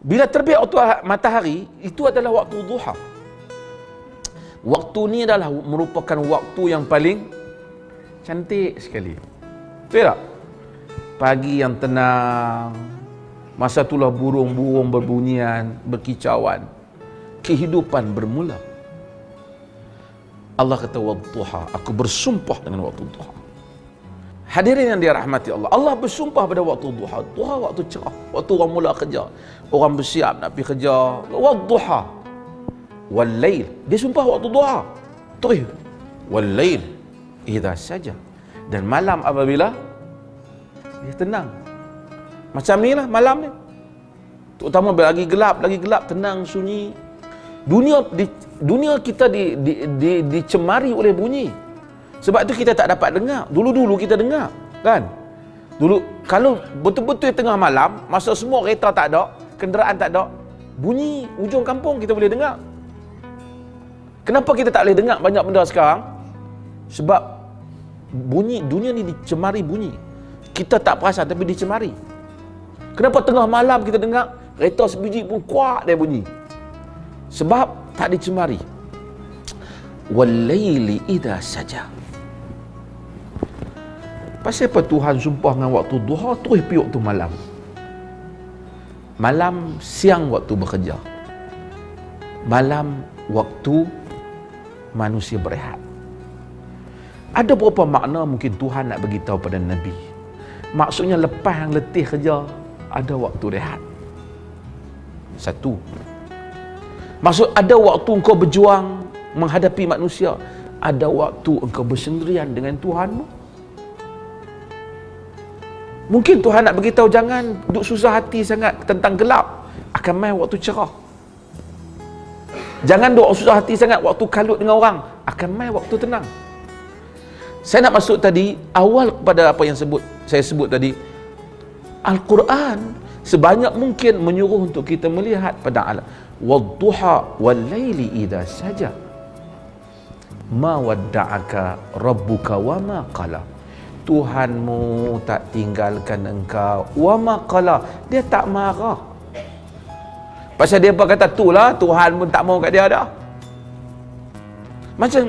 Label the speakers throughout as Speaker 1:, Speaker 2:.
Speaker 1: Bila terbit waktu matahari, itu adalah waktu duha. Waktu ni adalah merupakan waktu yang paling cantik sekali. Betul tak? Pagi yang tenang, masa itulah burung-burung berbunyian, berkicauan, kehidupan bermula. Allah kata wadduha, aku bersumpah dengan waktu duha. Hadirin yang dirahmati Allah, Allah bersumpah pada waktu duha. Duha waktu cerah, waktu orang mula kerja, orang bersiap nak pergi kerja. Wadduha wal lail, dia sumpah waktu duha. Terus wal lail idza saja, dan malam apabila dia tenang. Macam ni lah malam ni, terutama lagi gelap, tenang, sunyi. Dunia kita dicemari oleh bunyi. Sebab tu kita tak dapat dengar. Dulu kita dengar, kan? Dulu kalau betul-betul tengah malam, masa semua kereta tak ada, kenderaan tak ada, bunyi ujung kampung kita boleh dengar. Kenapa kita tak boleh dengar banyak benda sekarang? Sebab bunyi, dunia ni dicemari bunyi. Kita tak perasan tapi dicemari. Kenapa tengah malam kita dengar kereta sebiji pun kuat dia bunyi? Sebab tak dicemari. Wal-laili idza saja. Pasal apa Tuhan sumpah dengan waktu duha, terus pergi waktu malam? Malam, siang waktu bekerja. Malam waktu manusia berehat. Ada beberapa makna mungkin Tuhan nak beritahu pada Nabi. Maksudnya lepas yang letih kerja, ada waktu rehat. Satu. Maksud ada waktu engkau berjuang menghadapi manusia, ada waktu engkau bersendirian dengan Tuhanmu. Mungkin Tuhan nak beritahu jangan duk susah hati sangat tentang gelap, akan mai waktu cerah. Jangan duk susah hati sangat waktu kalut dengan orang, akan mai waktu tenang. Saya nak masuk tadi awal kepada apa yang saya sebut tadi. Al-Quran sebanyak mungkin menyuruh untuk kita melihat pada alam. Wadduha wal-laili idza saja. Ma wadda'aka rabbuka wa ma qala. Tuhanmu tak tinggalkan engkau wa ma qala. Dia tak marah. Pasal dia apa kata itulah Tuhan pun tak mau kat dia dah. Macam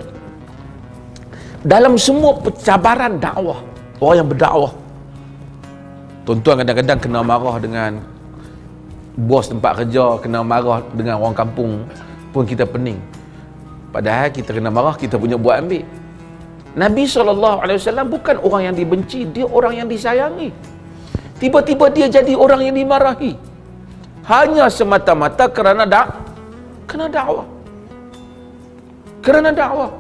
Speaker 1: dalam semua pencabaran dakwah, orang yang berdakwah, tuan-tuan kadang-kadang kena marah dengan bos tempat kerja, kena marah dengan orang kampung pun kita pening. Padahal kita kena marah, kita punya buat ambil. Nabi SAW bukan orang yang dibenci, dia orang yang disayangi. Tiba-tiba dia jadi orang yang dimarahi. Hanya semata-mata kerana dakwah. Kerana dakwah.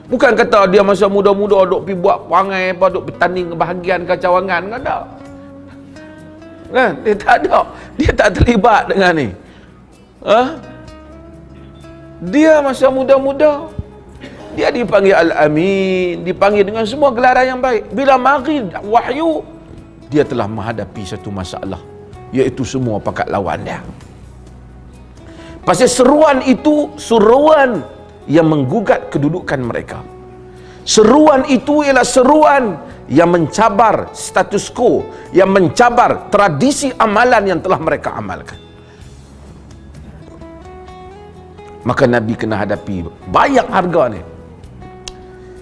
Speaker 1: Bukan kata dia masa muda-muda duk pergi buat perangai apa, duk bertanding kebahagiaan kecawangan, enggak ada. Kan? Dia tak ada. Dia tak terlibat dengan ni. Dia masa muda-muda, dia dipanggil Al-Amin, dipanggil dengan semua gelaran yang baik. Bila mari wahyu, dia telah menghadapi satu masalah, iaitu semua pakat lawan dia. Pasal seruan itu, seruan yang menggugat kedudukan mereka. Seruan itu ialah seruan yang mencabar status quo, yang mencabar tradisi amalan yang telah mereka amalkan. Maka Nabi kena hadapi banyak harga ni.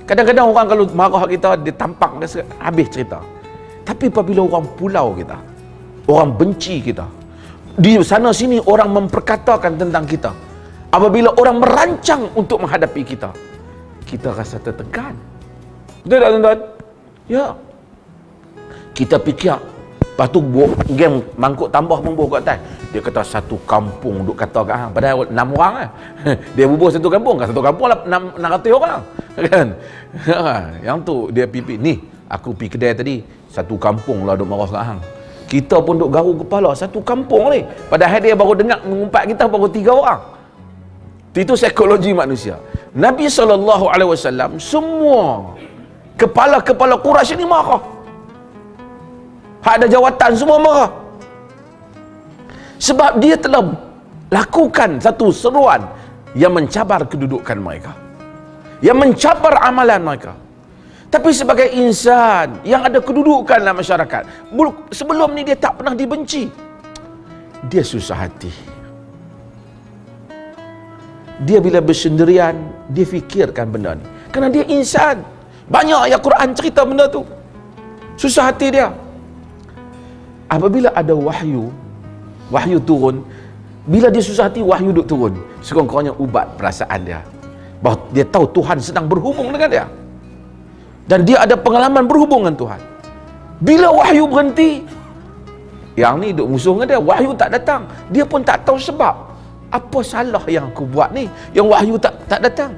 Speaker 1: Kadang-kadang orang kalau marah kita, dia tampak dia habis cerita. Tapi apabila orang pulau kita, orang benci kita, di sana sini orang memperkatakan tentang kita, apabila orang merancang untuk menghadapi kita, kita rasa tertekan. Betul tak tuan-tuan? Ya. Kita fikir, lepas tu game mangkuk tambah pun bubuh kat atas. Dia kata satu kampung duk kata kat hang, padahal 6 orang kan. Dia bubuh satu kampung, kat satu kampung lah 600 orang. Kan? Yang tu dia pipi, ni aku pergi kedai tadi, satu kampung lah duk marah kat hang. Kita pun duk garu kepala, satu kampung ni. Padahal dia baru dengar mengumpat kita baru 3 orang. Itu psikologi manusia. Nabi SAW, semua kepala-kepala Quraisy ni marah. Hak ada jawatan semua marah. Sebab dia telah lakukan satu seruan yang mencabar kedudukan mereka, yang mencabar amalan mereka. Tapi sebagai insan yang ada kedudukan dalam masyarakat, sebelum ni dia tak pernah dibenci. dia susah hati. Dia bila bersendirian, dia fikirkan benda ni. Kerana dia insan. Banyak ayat Quran cerita benda tu. Susah hati dia. Apabila ada wahyu turun, bila dia susah hati, wahyu duk turun. Sekurang-kurangnya ubat perasaan dia. Bahawa dia tahu Tuhan sedang berhubung dengan dia. Dan dia ada pengalaman berhubung dengan Tuhan. Bila wahyu berhenti, yang ni duk musuh dengan dia, wahyu tak datang. Dia pun tak tahu sebab. Apa salah yang aku buat ni, yang wahyu tak datang?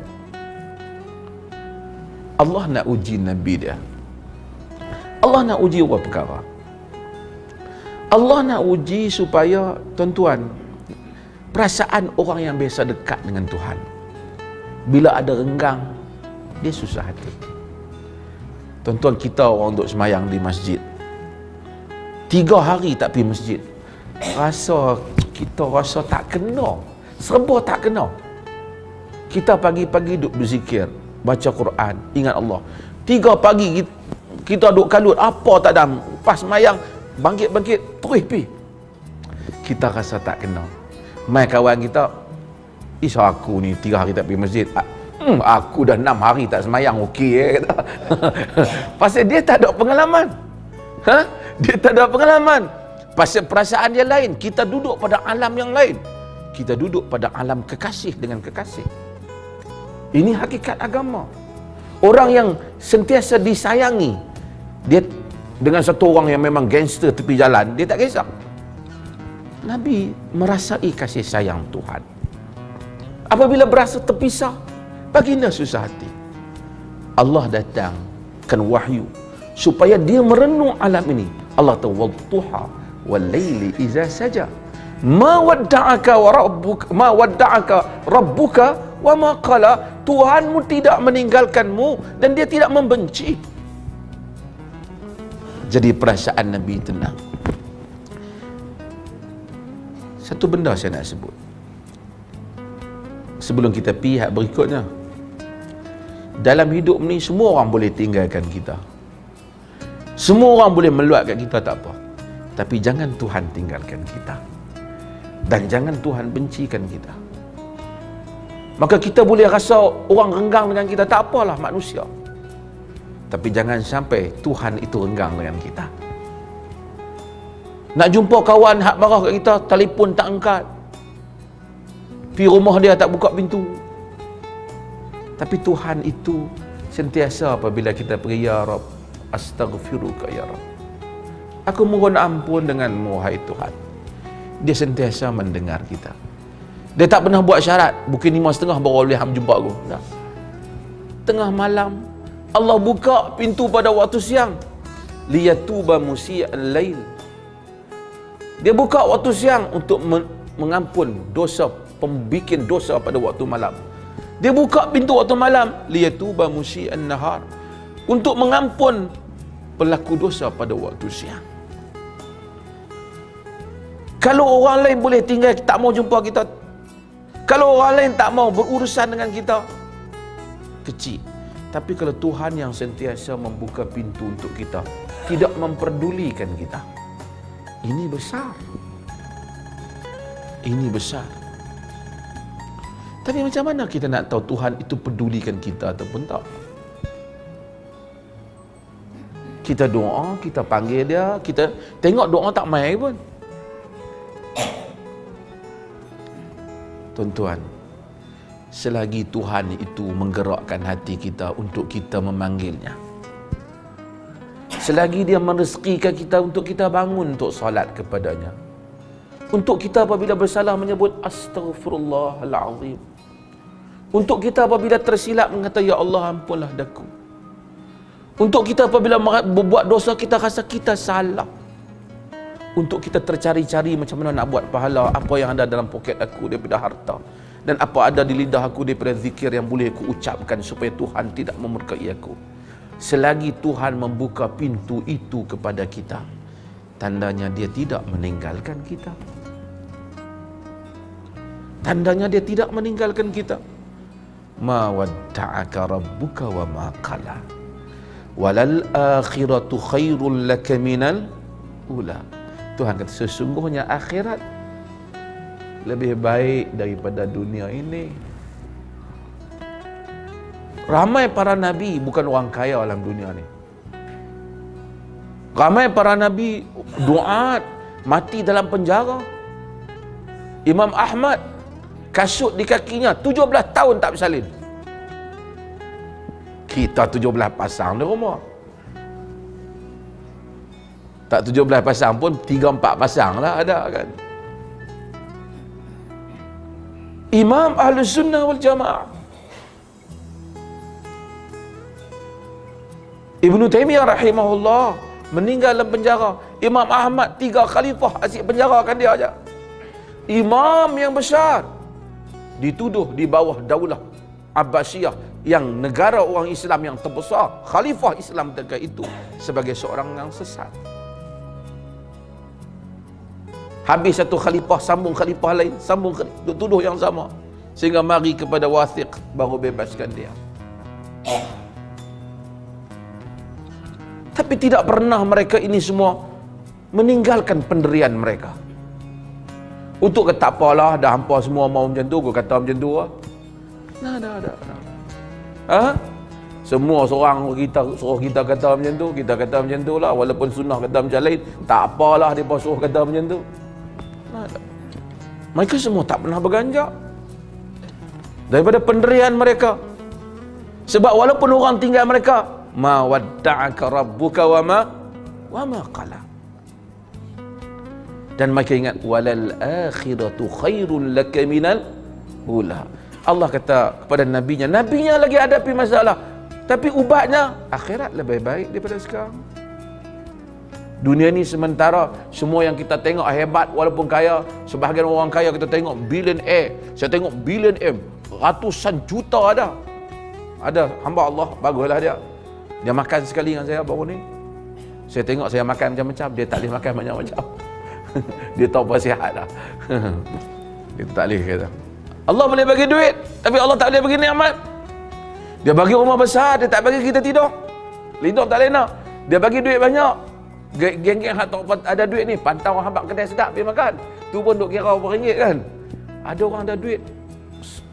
Speaker 1: Allah nak uji Nabi dia. Allah nak uji apa perkara? Allah nak uji supaya, tuan-tuan, perasaan orang yang biasa dekat dengan Tuhan, bila ada renggang, dia susah hati. Tuan-tuan, kita orang duduk semayang di masjid, 3 hari tak pergi masjid, kita rasa tak kena, serba tak kena. Kita pagi-pagi duduk berzikir, baca Quran, ingat Allah. 3 pagi kita duduk kalut, apa tak ada, pas semayang bangkit-bangkit, terus pergi. Kita rasa tak kena. Mai kawan kita, aku ni 3 hari tak pergi masjid, aku dah 6 hari tak semayang, okey kata. Pasal dia tak ada pengalaman. Dia tak ada pengalaman. Pasal perasaan dia lain. Kita duduk pada alam yang lain. Kita duduk pada alam kekasih dengan kekasih. Ini hakikat agama. Orang yang sentiasa disayangi, dia dengan satu orang yang memang gangster tepi jalan, dia tak kisah. Nabi merasai kasih sayang Tuhan. Apabila berasa terpisah, baginda susah hati. Allah datangkan wahyu supaya dia merenung alam ini. Allah tahu, wadduha wal laili iza saja, ma wadda'aka rabbuka wa ma qala. Tuhanmu tidak meninggalkanmu dan dia tidak membenci. Jadi perasaan Nabi tenang. Satu benda saya nak sebut sebelum kita pihak berikutnya. Dalam hidup ni semua orang boleh tinggalkan kita, semua orang boleh meluat kat kita, tak apa. Tapi jangan Tuhan tinggalkan kita, dan jangan Tuhan bencikan kita. Maka kita boleh rasa orang renggang dengan kita, tak apalah, manusia. Tapi jangan sampai Tuhan itu renggang dengan kita. Nak jumpa kawan hak marah kat kita, telefon tak angkat, pergi rumah dia tak buka pintu. Tapi Tuhan itu sentiasa apabila kita pergi, ya Rab, astaghfiruka ya Rab, aku mohon ampun denganmu hai Tuhan. Dia sentiasa mendengar kita. Dia tak pernah buat syarat, bukan 5:30 baru boleh jumpa aku. Tak. Tengah malam Allah buka pintu pada waktu siang, liyatuba musii'al lail. Dia buka waktu siang untuk mengampun dosa, pembikin dosa pada waktu malam. Dia buka pintu waktu malam, liyatuba musii'an nahar, untuk mengampun pelaku dosa pada waktu siang. Kalau orang lain boleh tinggal, tak mau jumpa kita, kalau orang lain tak mau berurusan dengan kita, kecil. Tapi kalau Tuhan yang sentiasa membuka pintu untuk kita, tidak memperdulikan kita, ini besar. Ini besar. Tapi macam mana kita nak tahu Tuhan itu pedulikan kita ataupun tak? Kita doa, kita panggil dia, kita tengok doa tak main pun. Tuan-tuan, selagi Tuhan itu menggerakkan hati kita untuk kita memanggilnya, selagi dia merezekikan kita untuk kita bangun untuk solat kepadanya, untuk kita apabila bersalah menyebut astaghfirullahalazim, untuk kita apabila tersilap mengata ya Allah ampunlah daku, untuk kita apabila berbuat dosa kita rasa kita salah, untuk kita tercari-cari macam mana nak buat pahala, apa yang ada dalam poket aku daripada harta, dan apa ada di lidah aku daripada zikir yang boleh aku ucapkan supaya Tuhan tidak memurkai aku. Selagi Tuhan membuka pintu itu kepada kita, tandanya dia tidak meninggalkan kita. Tandanya dia tidak meninggalkan kita. Ma wadda'aka rabbuka wa ma qala, walal akhiratu khairul laka minal ula. Tuhan kata sesungguhnya akhirat lebih baik daripada dunia ini. Ramai para nabi bukan orang kaya dalam dunia ni. Ramai para nabi duat mati dalam penjara. Imam Ahmad kasut di kakinya 17 tahun tak bersalin. Kita 17 pasang di rumah. Tak 17 pasang pun 3-4 pasang lah ada kan. Imam Ahlus Sunnah wal Jamaah Ibnu Taimiyah rahimahullah meninggal dalam penjara. Imam Ahmad 3 khalifah asyik penjarakan dia aja. Imam yang besar dituduh di bawah daulah Abbasiyah yang negara orang Islam yang terbesar, khalifah Islam ketika itu, sebagai seorang yang sesat. Habis satu khalifah, sambung khalifah lain, sambung tuduh yang sama, sehingga mari kepada Wathiq baru bebaskan dia. Tapi tidak pernah mereka ini semua meninggalkan pendirian mereka. Untuk kata apalah, dah hampa semua mau macam tu, gua kata macam tu lah. Nah. Semua suruh kita kata macam tu, kita kata macam tu lah, walaupun sunnah kata macam lain, tak apalah dia suruh kata macam tu. Mereka semua tak pernah berganjak daripada pendirian mereka. Sebab walaupun orang tinggal mereka, ma wadda'aka rabbuka wa ma qala. Dan mereka ingat walal akhiratu khairul laka minal ula. Allah kata kepada nabinya lagi hadapi masalah, tapi ubatnya akhirat lebih baik daripada sekarang. Dunia ni sementara, semua yang kita tengok hebat walaupun kaya. Sebahagian orang kaya kita tengok billionaire. Saya tengok billionaire ratusan juta ada hamba Allah, baguslah dia. Dia makan sekali dengan saya baru ni. Saya tengok saya makan macam-macam, dia tak boleh makan macam-macam. Dia tahu apa sihat dah. Dia tak boleh kata. Allah boleh bagi duit, tapi Allah tak boleh bagi nikmat. Dia bagi rumah besar, dia tak bagi kita tidur. Hidup tak lena. Dia bagi duit banyak. Geng-geng hak ada duit ni, pantau orang habaq kedai sedap pergi makan. Tu pun duk kira berapa ringgit kan. Ada orang ada duit,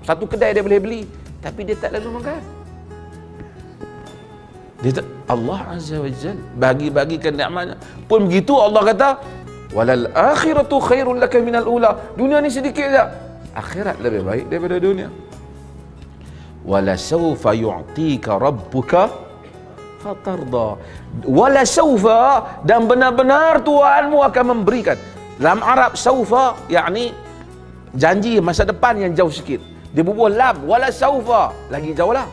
Speaker 1: satu kedai dia boleh beli, tapi dia tak lalu makan. Allah Azza wa Jalla bagi-bagikan nikmatnya. Pun begitu Allah kata, walal akhiratu khairul laka minal ula. Dunia ni sedikit je, akhirat lebih baik daripada dunia. Wala sawfa yu'tika rabbuka fatarda. Wala sawfa, dan benar-benar Tuhanmu akan memberikan. Dalam Arab sawfa yakni janji masa depan yang jauh sikit. Dia bubuh lam, wala sawfa, lagi jauh lah.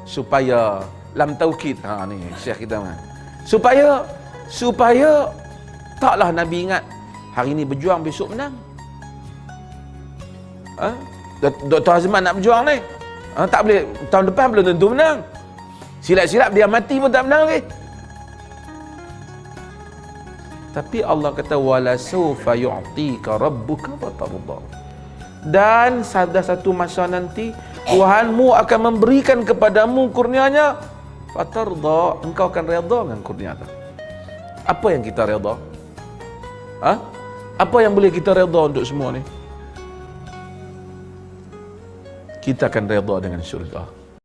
Speaker 1: Supaya lam taukid. Ni syekh kita kan. Supaya taklah Nabi ingat hari ni berjuang besok menang. Dr. Azman nak berjuang ni, tak boleh, tahun depan belum tentu menang. Silap-silap dia mati pun tak menang lagi. Tapi Allah kata wala sawfa yu'tika rabbuka fatarda. Dan pada satu masa nanti Tuhanmu akan memberikan kepadamu kurnianya, fatarda, engkau akan redha dengan kurnia itu. Apa yang kita redha? Apa yang boleh kita redha untuk semua ni? Kita akan redha dengan syurga.